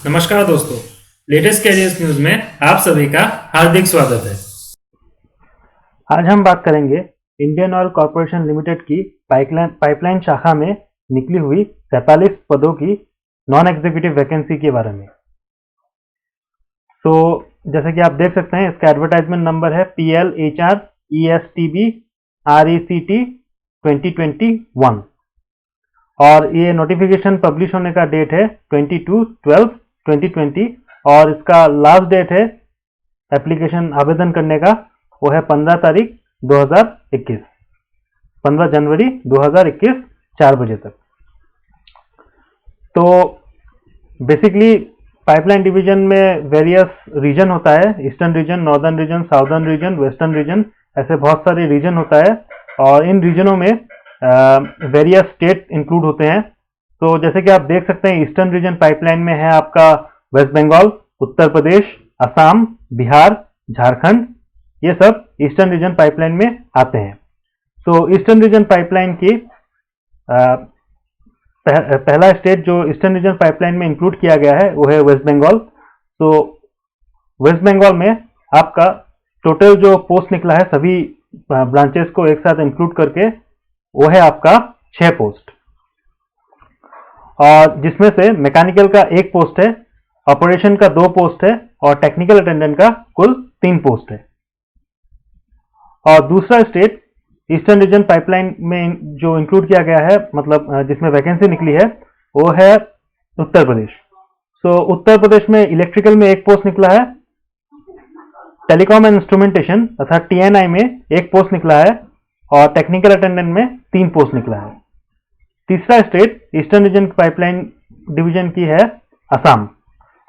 नमस्कार दोस्तों, latest carriers news में आप सभी का हार्दिक स्वागत है। आज हम बात करेंगे इंडियन ऑयल कॉरपोरेशन लिमिटेड की पाइपलाइन शाखा में निकली हुई 47 पदों की नॉन एग्जीक्यूटिव वैकेंसी के बारे में। जैसे कि आप देख सकते हैं, इसका एडवर्टाइजमेंट नंबर है PLHRESTB RECT 2021 और ये नोटिफिकेशन पब्लिश होने का डेट है 22/12/2020 और इसका लास्ट डेट है एप्लीकेशन आवेदन करने का, वो है 15 जनवरी 2021 4 बजे तक। तो बेसिकली पाइपलाइन डिवीजन में वेरियस रीजन होता है, eastern region, northern region, southern region, western region, ऐसे बहुत सारे रीजन होता है और इन रीजनों में वेरियस स्टेट इंक्लूड होते हैं। तो जैसे कि आप देख सकते हैं, ईस्टर्न रीजन पाइपलाइन में है आपका वेस्ट बंगाल, उत्तर प्रदेश, असम, बिहार, झारखंड, ये सब ईस्टर्न रीजन पाइपलाइन में आते हैं। तो ईस्टर्न रीजन पाइपलाइन की पहला स्टेट जो ईस्टर्न रीजन पाइपलाइन में इंक्लूड किया गया है वो है वेस्ट बंगाल। तो वेस्ट बंगाल में आपका टोटल जो पोस्ट निकला है सभी ब्रांचेस को एक साथ इंक्लूड करके वो है आपका 6 पोस्ट, और जिसमें से मैकेनिकल का 1 पोस्ट है, ऑपरेशन का 2 पोस्ट है और टेक्निकल अटेंडेंट का कुल 3 पोस्ट है। और दूसरा स्टेट ईस्टर्न रीजन पाइपलाइन में जो इंक्लूड किया गया है, मतलब जिसमें वैकेंसी निकली है, वो है उत्तर प्रदेश। उत्तर प्रदेश में इलेक्ट्रिकल में 1 पोस्ट निकला है, टेलीकॉम एंड इंस्ट्रूमेंटेशन अर्थात TNI में 1 पोस्ट निकला है और टेक्निकल अटेंडेंट में 3 पोस्ट निकला है। तीसरा state eastern region pipeline division की है असम।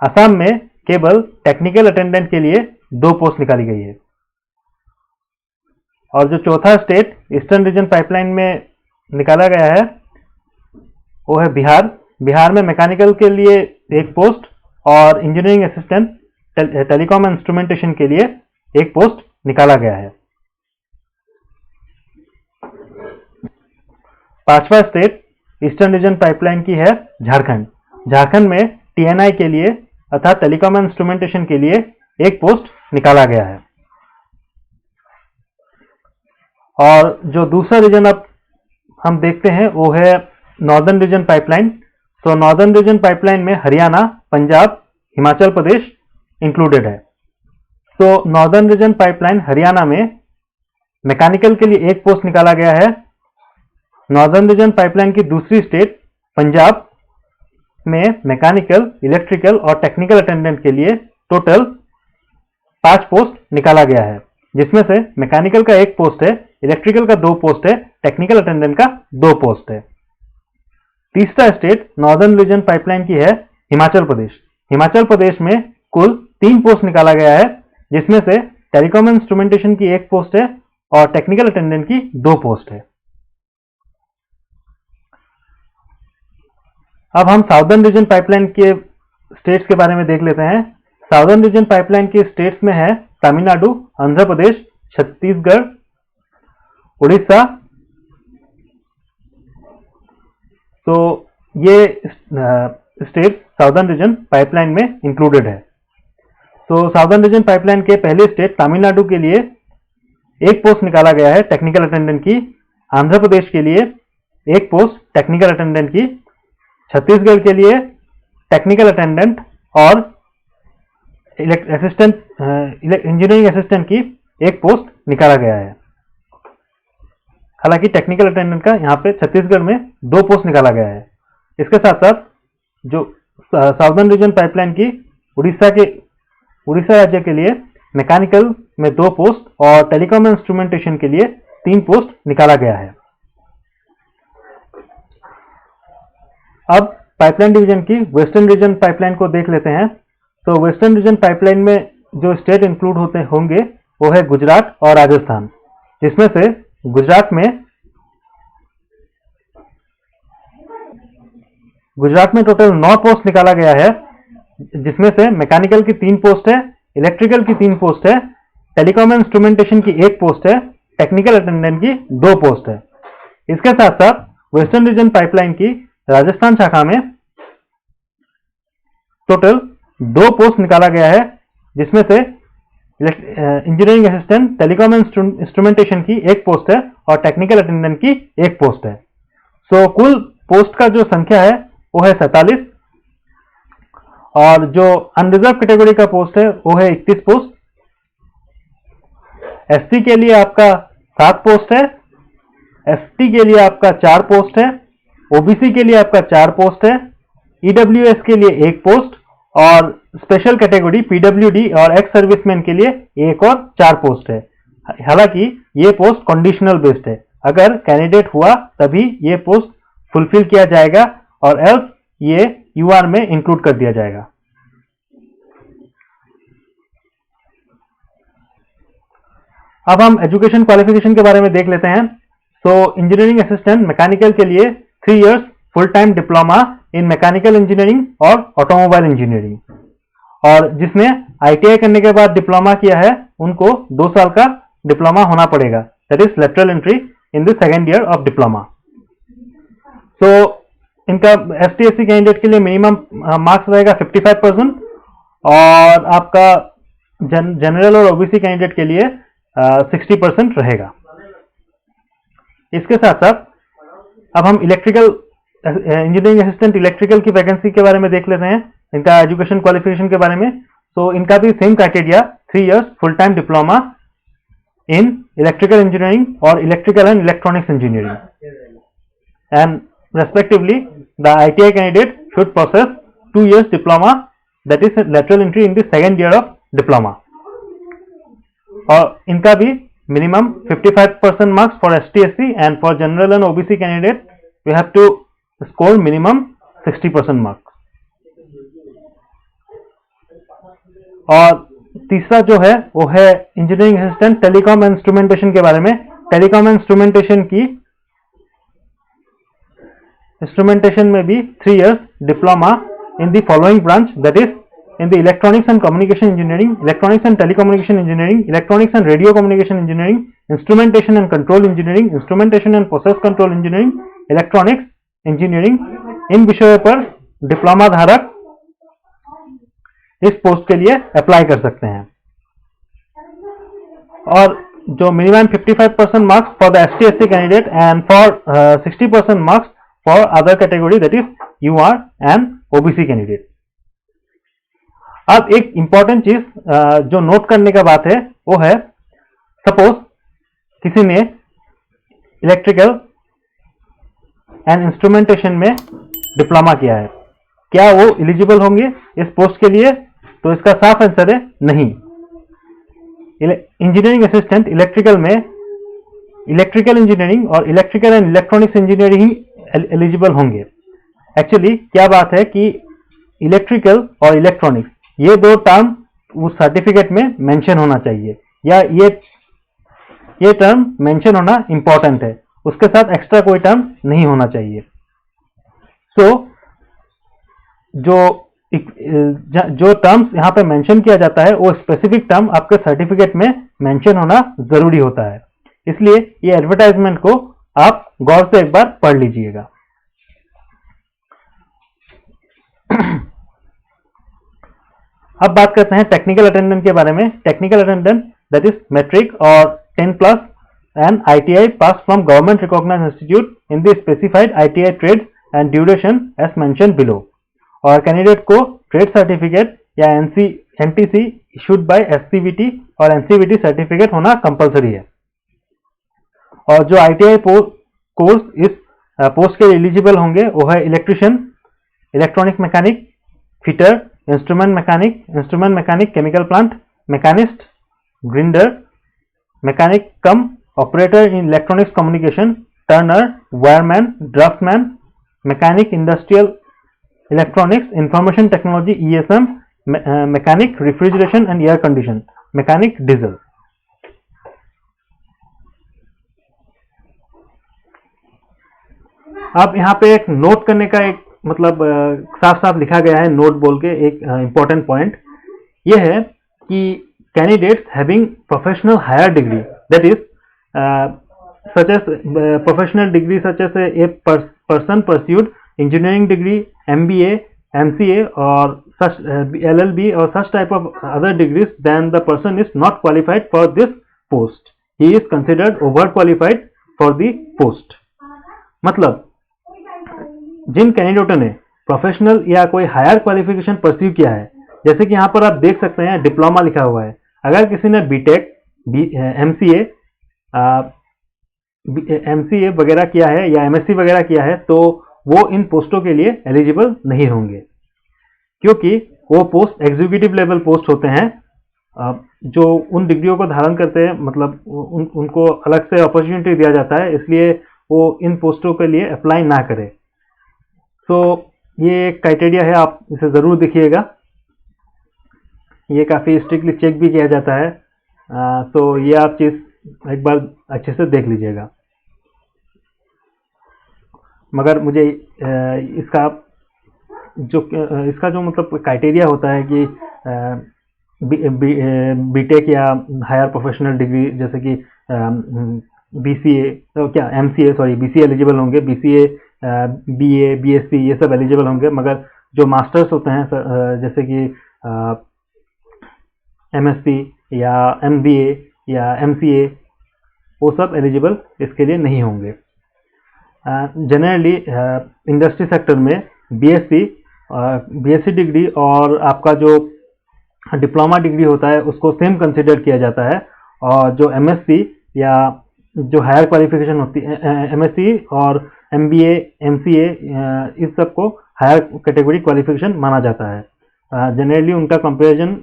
असम में केवल टेक्निकल अटेंडेंट के लिए 2 पोस्ट निकाली गई है। और जो चौथा स्टेट ईस्टर्न रीजन पाइपलाइन में निकाला गया है वो है बिहार। बिहार में मैकेनिकल के लिए 1 पोस्ट और इंजीनियरिंग असिस्टेंट टेलीकॉम इंस्ट्रूमेंटेशन के लिए 1 पोस्ट निकाला गया है। पांचवा स्टेट ईस्टर्न रीजन पाइपलाइन की है झारखंड। झारखंड में TNI के लिए अर्थात टेलीकॉम इंस्ट्रूमेंटेशन के लिए 1 पोस्ट निकाला गया है। और जो दूसरा रीजन अब हम देखते हैं वो है नॉर्दर्न रीजन पाइपलाइन। तो नॉर्दर्न रीजन पाइपलाइन में हरियाणा, पंजाब, हिमाचल प्रदेश इंक्लूडेड है। तो नॉर्दर्न रीजन पाइपलाइन हरियाणा में मैकेनिकल के लिए 1 पोस्ट निकाला गया है। नॉर्दर्न रीजन पाइपलाइन की दूसरी स्टेट पंजाब में मैकेनिकल, इलेक्ट्रिकल और टेक्निकल अटेंडेंट के लिए टोटल 5 पोस्ट निकाला गया है, जिसमें से मैकेनिकल का 1 पोस्ट है, इलेक्ट्रिकल का 2 पोस्ट है, टेक्निकल अटेंडेंट का 2 पोस्ट है। तीसरा स्टेट नॉर्दर्न रीजन पाइपलाइन की है हिमाचल प्रदेश। हिमाचल प्रदेश में कुल 3 पोस्ट निकाला गया है, जिसमें से टेलीकॉम इंस्ट्रूमेंटेशन की 1 पोस्ट है और टेक्निकल अटेंडेंट की 2 पोस्ट है। अब हम साउदर्न रीजन पाइपलाइन के स्टेट्स के बारे में देख लेते हैं। साउदर्न रीजन पाइपलाइन के स्टेट्स में है तमिलनाडु, आंध्र प्रदेश, छत्तीसगढ़, उड़ीसा। तो ये स्टेट साउदर्न रीजन पाइपलाइन में इंक्लूडेड है। तो साउदर्न रीजन पाइपलाइन के पहले स्टेट तमिलनाडु के लिए 1 पोस्ट निकाला गया है टेक्निकल अटेंडेंट की, आंध्र प्रदेश के लिए 1 पोस्ट टेक्निकल अटेंडेंट की, छत्तीसगढ़ के लिए टेक्निकल अटेंडेंट और इंजीनियरिंग असिस्टेंट की 1 पोस्ट निकाला गया है। हालांकि टेक्निकल अटेंडेंट का यहाँ पे छत्तीसगढ़ में 2 पोस्ट निकाला गया है। इसके साथ साथ जो साउदर्न रीजन पाइपलाइन की उड़ीसा राज्य के लिए मैकेनिकल में 2 पोस्ट और टेलीकॉम इंस्ट्रूमेंटेशन के लिए 3 पोस्ट निकाला गया है। अब पाइपलाइन डिवीजन की वेस्टर्न रीजन पाइपलाइन को देख लेते हैं। तो वेस्टर्न रीजन पाइपलाइन में जो स्टेट इंक्लूड होंगे वो है गुजरात और राजस्थान, जिसमें से गुजरात में टोटल 9 पोस्ट निकाला गया है, जिसमें से मैकेनिकल की 3 पोस्ट है, इलेक्ट्रिकल की 3 पोस्ट है, टेलीकॉम इंस्ट्रूमेंटेशन की 1 पोस्ट है, टेक्निकल अटेंडेंट की 2 पोस्ट है। इसके साथ साथ वेस्टर्न रीजन पाइपलाइन की राजस्थान शाखा में टोटल 2 पोस्ट निकाला गया है, जिसमें से इंजीनियरिंग असिस्टेंट टेलीकॉम इंस्ट्रूमेंटेशन की एक पोस्ट है और टेक्निकल अटेंडेंट की एक पोस्ट है। सो कुल पोस्ट का जो संख्या है वो है 47, और जो अनरिजर्व कैटेगरी का पोस्ट है वो है 31 पोस्ट। एससी के लिए आपका 7 पोस्ट है, एसटी के लिए आपका 4 पोस्ट है, ओबीसी के लिए आपका 4 पोस्ट है, ईडब्ल्यूएस के लिए 1 पोस्ट, और स्पेशल कैटेगरी पीडब्ल्यूडी और एक्स सर्विसमैन के लिए 1 और 4 पोस्ट है। हालांकि ये पोस्ट कंडीशनल बेस्ड है, अगर कैंडिडेट हुआ तभी ये पोस्ट फुलफिल किया जाएगा और एल्स ये यूआर में इंक्लूड कर दिया जाएगा। अब हम एजुकेशन क्वालिफिकेशन के बारे में देख लेते हैं। सो इंजीनियरिंग असिस्टेंट मैकेनिकल के लिए 3 इयर्स फुल टाइम डिप्लोमा इन मैकेनिकल इंजीनियरिंग और ऑटोमोबाइल इंजीनियरिंग, और जिसने आईटीआई करने के बाद डिप्लोमा किया है उनको 2 साल का डिप्लोमा होना पड़ेगा, that is lateral entry in the second year of diploma. तो इनका एसटी/एससी कैंडिडेट के लिए मिनिमम मार्क्स रहेगा 55% और आपका जनरल और ओबीसी कैंडिडेट के लिए 60% रहेगा। इसके साथ साथ अब हम इलेक्ट्रिकल इंजीनियरिंग असिस्टेंट इलेक्ट्रिकल की वैकेंसी के बारे में देख लेते हैं, इनका एजुकेशन क्वालिफिकेशन के बारे में। सो इनका भी same criteria 3 years full time diploma in electrical engineering और electrical and electronics engineering, and respectively the ITI candidate should possess 2 years diploma, that is lateral entry in the second year of diploma, और इनका भी minimum 55% marks for ST/SC and for general and OBC candidate we have to score minimum 60% marks। और तीसरा जो है वो है engineering assistant telecom instrumentation के बारे में। टेलीकॉम इंस्ट्रूमेंटेशन में भी 3 years diploma in the following branch, that is in the electronics and communication engineering, electronics and telecommunication engineering, electronics and radio communication engineering, instrumentation and control engineering, instrumentation and process control engineering, electronics engineering. इन विषयों पर diploma धारक इस post के लिए apply कर सकते हैं। और जो minimum 55% marks for the ST/SC candidate and for 60% marks for other category, that is UR and OBC candidate। अब एक इंपॉर्टेंट चीज जो नोट करने का बात है वो है, सपोज किसी ने इलेक्ट्रिकल एंड इंस्ट्रूमेंटेशन में डिप्लोमा किया है, क्या वो एलिजिबल होंगे इस पोस्ट के लिए? तो इसका साफ आंसर है नहीं। इंजीनियरिंग असिस्टेंट इलेक्ट्रिकल में इलेक्ट्रिकल इंजीनियरिंग और electrical and electronics engineering eligible होंगे। एक्चुअली क्या बात है कि इलेक्ट्रिकल और इलेक्ट्रॉनिक्स ये 2 टर्म उस सर्टिफिकेट में मेंशन होना चाहिए, या ये टर्म मेंशन होना इंपॉर्टेंट है, उसके साथ एक्स्ट्रा कोई टर्म नहीं होना चाहिए। सो जो टर्म्स यहाँ पे मेंशन किया जाता है वो स्पेसिफिक टर्म आपके सर्टिफिकेट में मेंशन होना जरूरी होता है, इसलिए ये एडवर्टाइजमेंट को आप गौर से एक बार पढ़ लीजिएगा। अब बात करते हैं टेक्निकल अटेंडेंट के बारे में। Technical attendant that is matric और 10+ and ITI pass from government recognised institute in the specified ITI trade and duration as mention below, और कैंडिडेट को ट्रेड सर्टिफिकेट या NTC इशूड बाय SCVT और NCVT certificate होना compulsory है। और जो ITI course इस पोस्ट के एलिजिबल होंगे वो है electrician, electronic mechanic, fitter, instrument mechanic chemical plant, machinist, grinder, mechanic cum operator in electronics communication, turner, wireman, draftman, mechanic industrial electronics, information technology ESM, mechanic refrigeration and air condition, mechanic diesel. अब यहाँ पे एक note करने का एक मतलब साफ साफ लिखा गया है, नोट बोल के एक इंपॉर्टेंट पॉइंट ये है कि candidates having professional hire degree, that is such as professional degree such as a person pursued engineering degree, MBA, MCA or such LLB or such type of other degrees, then the person is not qualified for this post. He is considered overqualified for the post. मतलब जिन कैंडिडेटों ने professional या कोई higher qualification pursue किया है, जैसे कि यहाँ पर आप देख सकते हैं डिप्लोमा लिखा हुआ है, अगर किसी ने बीटेक, एमसीए वगैरह किया है या एमएससी वगैरह किया है तो वो इन पोस्टों के लिए एलिजिबल नहीं होंगे, क्योंकि वो पोस्ट एग्जीक्यूटिव लेवल पोस्ट होते हैं जो उन डिग्रियों को धारण करते हैं, मतलब उनको अलग से अपॉर्चुनिटी दिया जाता है, इसलिए वो इन पोस्टों के लिए अप्लाई ना करें। तो ये एक क्राइटेरिया है, आप इसे ज़रूर देखिएगा, ये काफ़ी स्ट्रिक्टली चेक भी किया जाता है। तो ये आप चीज़ एक बार अच्छे से देख लीजिएगा। मगर मुझे इसका जो मतलब क्राइटेरिया होता है कि बीटेक या हायर प्रोफेशनल डिग्री जैसे कि बीसीए, तो क्या एमसीए, सॉरी बीसीए एलिजिबल होंगे, बीसीए, बीए, बीएससी ये सब एलिजिबल होंगे, मगर जो मास्टर्स होते हैं जैसे कि एमएससी या एमबीए या एमसीए, वो सब एलिजिबल इसके लिए नहीं होंगे। जनरली इंडस्ट्री सेक्टर में बीएससी डिग्री और आपका जो डिप्लोमा डिग्री होता है उसको सेम कंसिडर किया जाता है, और जो एमएससी या जो हायर क्वालिफिकेशन होती है एमएससी और एमबीए, एमसीए, इस सब को हायर कैटेगरी क्वालिफिकेशन माना जाता है। जनरली उनका कंपैरिजन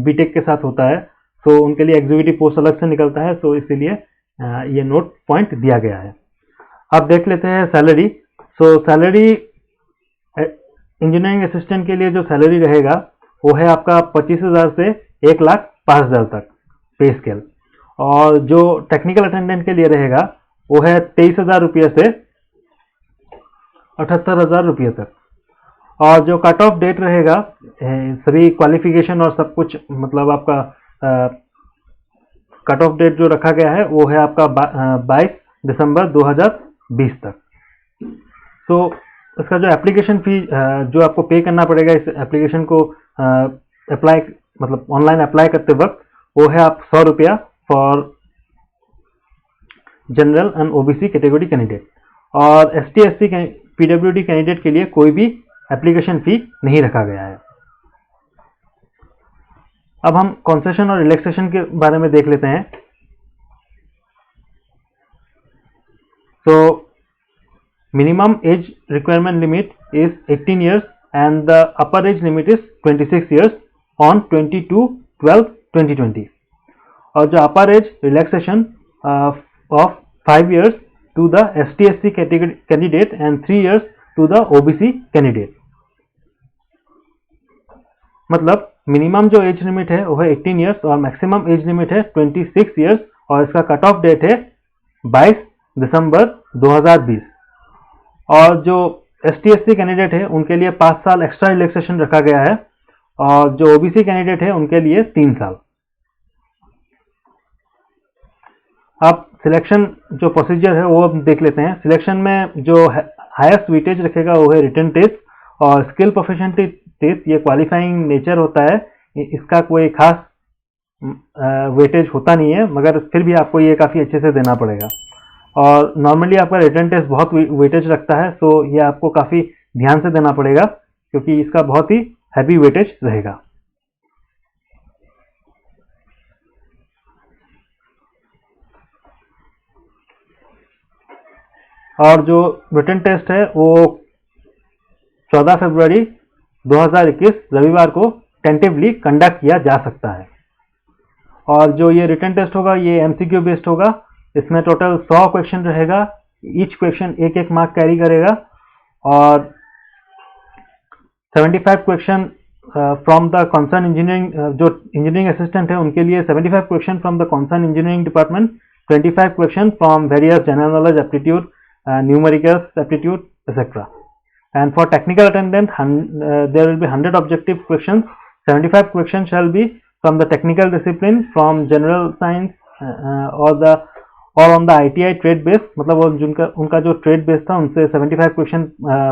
बीटेक के साथ होता है, तो उनके लिए एग्जीक्यूटिव पोस्ट अलग से निकलता है, तो इसीलिए ये नोट पॉइंट दिया गया है। अब देख लेते हैं सैलरी। सो सैलरी इंजीनियरिंग असिस्टेंट के लिए जो सैलरी रहेगा वो है आपका 25,000 से 1,05,000 तक पे स्केल, और जो टेक्निकल अटेंडेंट के लिए रहेगा वो है 23,000 रुपये से 78,000 रुपये तक। और जो कट ऑफ डेट रहेगा सभी क्वालिफिकेशन और सब कुछ, मतलब आपका कट ऑफ डेट जो रखा गया है वो है आपका 22 दिसंबर 2020 तक। तो इसका जो एप्लीकेशन फी जो आपको पे करना पड़ेगा इस एप्लीकेशन को अप्लाई, मतलब ऑनलाइन अप्लाई करते वक्त, वो है आप 100 रुपया for general and OBC category candidate, और एसटी एससी पीडब्ल्यूडी कैंडिडेट के लिए कोई भी एप्लीकेशन फी नहीं रखा गया है। अब हम कंसेशन और रिलैक्सेशन के बारे में देख लेते हैं। तो minimum age requirement limit is 18 years and the upper age limit is 26 years on 22/12/2020, और जो upper age relaxation of 5 years to the ST/SC candidate and 3 years to the OBC candidate। मतलब मिनिमम जो एज लिमिट है वो है 18 years और maximum age limit है 26 years, और इसका कट ऑफ डेट है 22 दिसंबर 2020। और जो ST/SC कैंडिडेट है उनके लिए 5 साल एक्स्ट्रा रिलैक्सेशन रखा गया है, और जो OBC कैंडिडेट है उनके लिए 3 साल। अब सिलेक्शन जो प्रोसीजर है वो अब देख लेते हैं। सिलेक्शन में जो हाईएस्ट वेटेज रखेगा वो है रिटन टेस्ट और स्किल प्रोफिशिएंसी टेस्ट। ये क्वालिफाइंग नेचर होता है, इसका कोई खास वेटेज होता नहीं है, मगर फिर भी आपको ये काफ़ी अच्छे से देना पड़ेगा। और नॉर्मली आपका रिटन टेस्ट बहुत वेटेज रखता है, तो ये आपको काफ़ी ध्यान से देना पड़ेगा क्योंकि इसका बहुत ही हैवी वेटेज रहेगा। और जो रिटन टेस्ट है वो 14 फरवरी 2021 रविवार को टेंटिवली कंडक्ट किया जा सकता है। और जो ये रिटन टेस्ट होगा ये MCQ बेस्ड होगा। इसमें टोटल 100 क्वेश्चन रहेगा, ईच क्वेश्चन एक मार्क कैरी करेगा, और 75 question from the concern engineering, जो इंजीनियरिंग असिस्टेंट है उनके लिए 75 question from the concern engineering department, 25 question from various general knowledge aptitude, numericals aptitude etcetera. And for technical attendant, there will be 100 objective questions. 75 questions shall be from the technical discipline, from general science or on the ITI trade base, मतलब वो उनका जो trade base था उनसे 75 question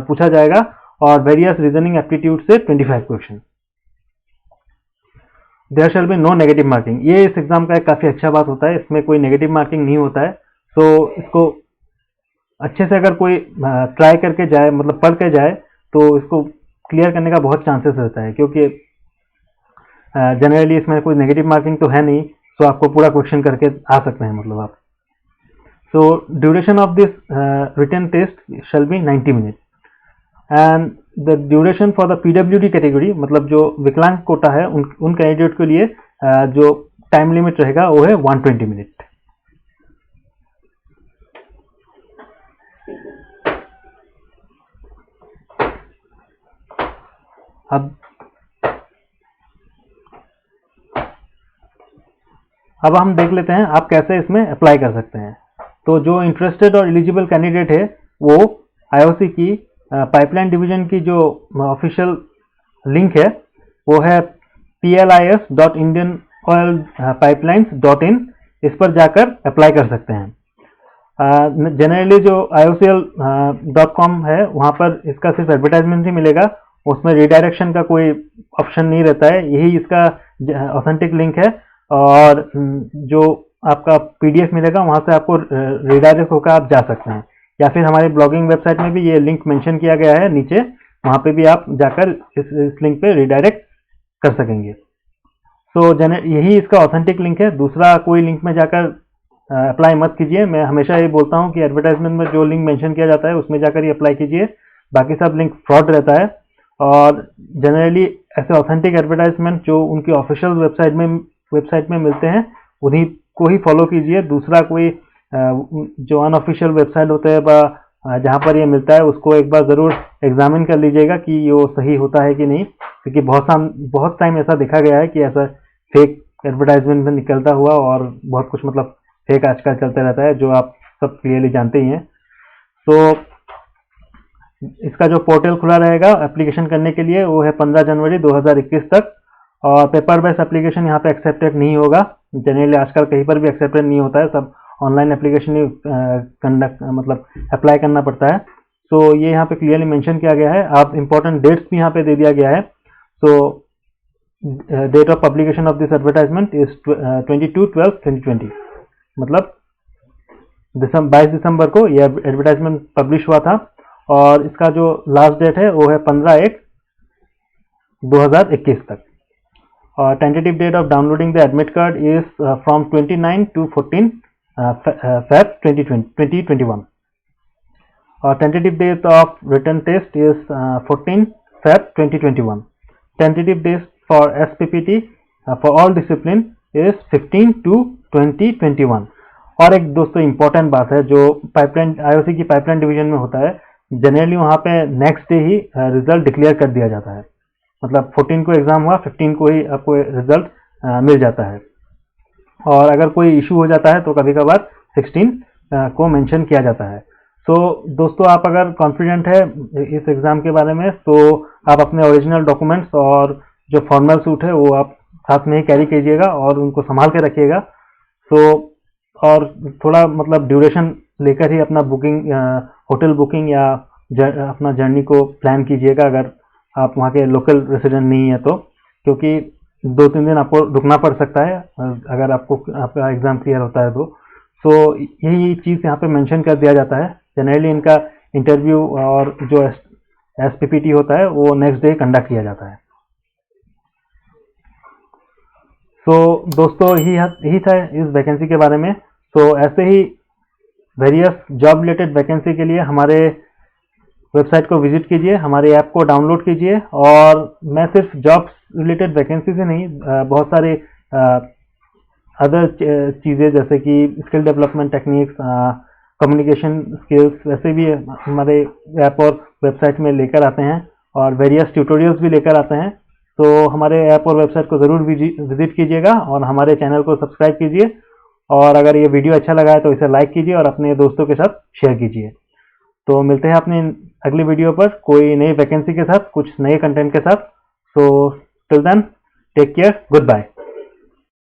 पूछा जाएगा, और various reasoning aptitude से 25 question. There shall be no negative marking. ये इस एग्जाम का एक काफ़ी अच्छा बात होता है, इसमें कोई नेगेटिव मार्किंग नहीं होता है। तो इसको अच्छे से अगर कोई ट्राई करके जाए, मतलब पढ़ के जाए, तो इसको क्लियर करने का बहुत चांसेस रहता है, क्योंकि जनरली इसमें कोई नेगेटिव मार्किंग तो है नहीं, तो आपको पूरा क्वेश्चन करके आ सकते हैं मतलब आप। So duration of this written test shall be 90 minute and the duration for the PWD category, मतलब जो विकलांग कोटा है उन कैंडिडेट के लिए जो टाइम लिमिट रहेगा वो है 120 मिनट। अब हम देख लेते हैं आप कैसे इसमें अप्लाई कर सकते हैं। तो जो इंटरेस्टेड और एलिजिबल कैंडिडेट है वो आईओसी की पाइपलाइन डिवीजन की जो ऑफिशियल लिंक है वो है plis.indianoilpipelines.in, इस पर जाकर अप्लाई कर सकते हैं। जनरली जो iocl.com है वहाँ पर इसका सिर्फ एडवर्टाइजमेंट ही मिलेगा, उसमें रिडायरेक्शन का कोई ऑप्शन नहीं रहता है, यही इसका ऑथेंटिक लिंक है। और जो आपका पीडीएफ मिलेगा वहाँ से आपको रिडायरेक्ट होकर आप जा सकते हैं, या फिर हमारी ब्लॉगिंग वेबसाइट में भी ये लिंक मेंशन किया गया है नीचे, वहाँ पे भी आप जाकर इस लिंक पे रिडायरेक्ट कर सकेंगे। तो यही इसका ऑथेंटिक लिंक है, दूसरा कोई लिंक में जाकर अप्लाई मत कीजिए। मैं हमेशा ये बोलता हूँ कि एडवर्टाइजमेंट में जो लिंक मेंशन किया जाता है उसमें जाकर ही अप्लाई कीजिए, बाकी सब लिंक फ्रॉड रहता है। और जनरली ऐसे ऑथेंटिक एडवर्टाइजमेंट जो उनकी ऑफिशियल वेबसाइट में मिलते हैं उन्हीं को ही फॉलो कीजिए। दूसरा कोई जो अनऑफिशियल वेबसाइट होते हैं जहाँ पर ये मिलता है उसको एक बार ज़रूर एग्जामिन कर लीजिएगा कि ये सही होता है कि नहीं, क्योंकि बहुत टाइम ऐसा देखा गया है कि ऐसा फेक एडवर्टाइजमेंट में निकलता हुआ और बहुत कुछ मतलब फेक आजकल चलते रहता है, जो आप सब क्लियरली जानते ही हैं। तो इसका जो पोर्टल खुला रहेगा एप्लीकेशन करने के लिए वो है 15 जनवरी 2021 तक, और पेपर बेस्ड एप्लीकेशन यहाँ पे एक्सेप्टेड नहीं होगा। जनरली आजकल कहीं पर भी एक्सेप्टेड नहीं होता है, सब ऑनलाइन एप्लीकेशन ही मतलब अप्लाई करना पड़ता है। तो ये यहाँ पे क्लियरली मेंशन किया गया है। आप इंपॉर्टेंट डेट्स भी यहाँ पे दे दिया गया है। So date of publication of this advertisement is 22/12/2020, मतलब 22 दिसंबर को यह एडवर्टाइजमेंट पब्लिश हुआ था, और इसका जो लास्ट डेट है वो है 15/1/2021 तक। और tentative date of downloading the admit card is from 29 to 14 Feb 2021, और tentative date of written test is 14 Feb 2021। Tentative date for SPPT for all discipline is 15 to 2021। और एक दोस्तों इंपॉर्टेंट बात है जो पाइपलाइन आईओसी की पाइपलाइन डिवीजन में होता है, जनरली वहाँ पे नेक्स्ट डे ही रिजल्ट डिक्लेयर कर दिया जाता है, मतलब 14 को एग्जाम हुआ 15 को ही आपको रिजल्ट मिल जाता है। और अगर कोई इशू हो जाता है तो कभी कभार 16 को मेंशन किया जाता है। तो दोस्तों आप अगर कॉन्फिडेंट है इस एग्ज़ाम के बारे में तो आप अपने ओरिजिनल डॉक्यूमेंट्स और जो फॉर्मल सूट है वो आप साथ में ही कैरी कीजिएगा और उनको संभाल के रखिएगा। तो और थोड़ा मतलब ड्यूरेशन लेकर ही अपना बुकिंग होटल बुकिंग या अपना जर्नी को प्लान कीजिएगा, अगर आप वहाँ के लोकल रेसिडेंट नहीं है तो, क्योंकि 2-3 दिन आपको रुकना पड़ सकता है अगर आपका एग्ज़ाम क्लियर होता है तो यही चीज़ यहाँ पे मेंशन कर दिया जाता है। जनरली इनका इंटरव्यू और जो SPPT होता है वो नेक्स्ट डे कंडक्ट किया जाता है। तो दोस्तों यही था इस वैकेंसी के बारे में। तो ऐसे ही वेरियस जॉब रिलेटेड वैकेंसी के लिए हमारे वेबसाइट को विजिट कीजिए, हमारे ऐप को डाउनलोड कीजिए। और मैं सिर्फ जॉब रिलेटेड वैकेंसी से नहीं, बहुत सारे अदर चीज़ें जैसे कि skill development techniques, communication skills, वैसे भी हमारे ऐप और वेबसाइट में लेकर आते हैं, और वेरियस ट्यूटोरियल्स भी लेकर आते हैं। तो हमारे ऐप और वेबसाइट को ज़रूर विजिट कीजिएगा और हमारे चैनल को सब्सक्राइब कीजिए। और अगर ये वीडियो अच्छा लगा है तो इसे लाइक कीजिए और अपने दोस्तों के साथ शेयर कीजिए। तो मिलते हैं अपनी अगली वीडियो पर कोई नई वैकेंसी के साथ, कुछ नए कंटेंट के साथ। So till then take care, good bye.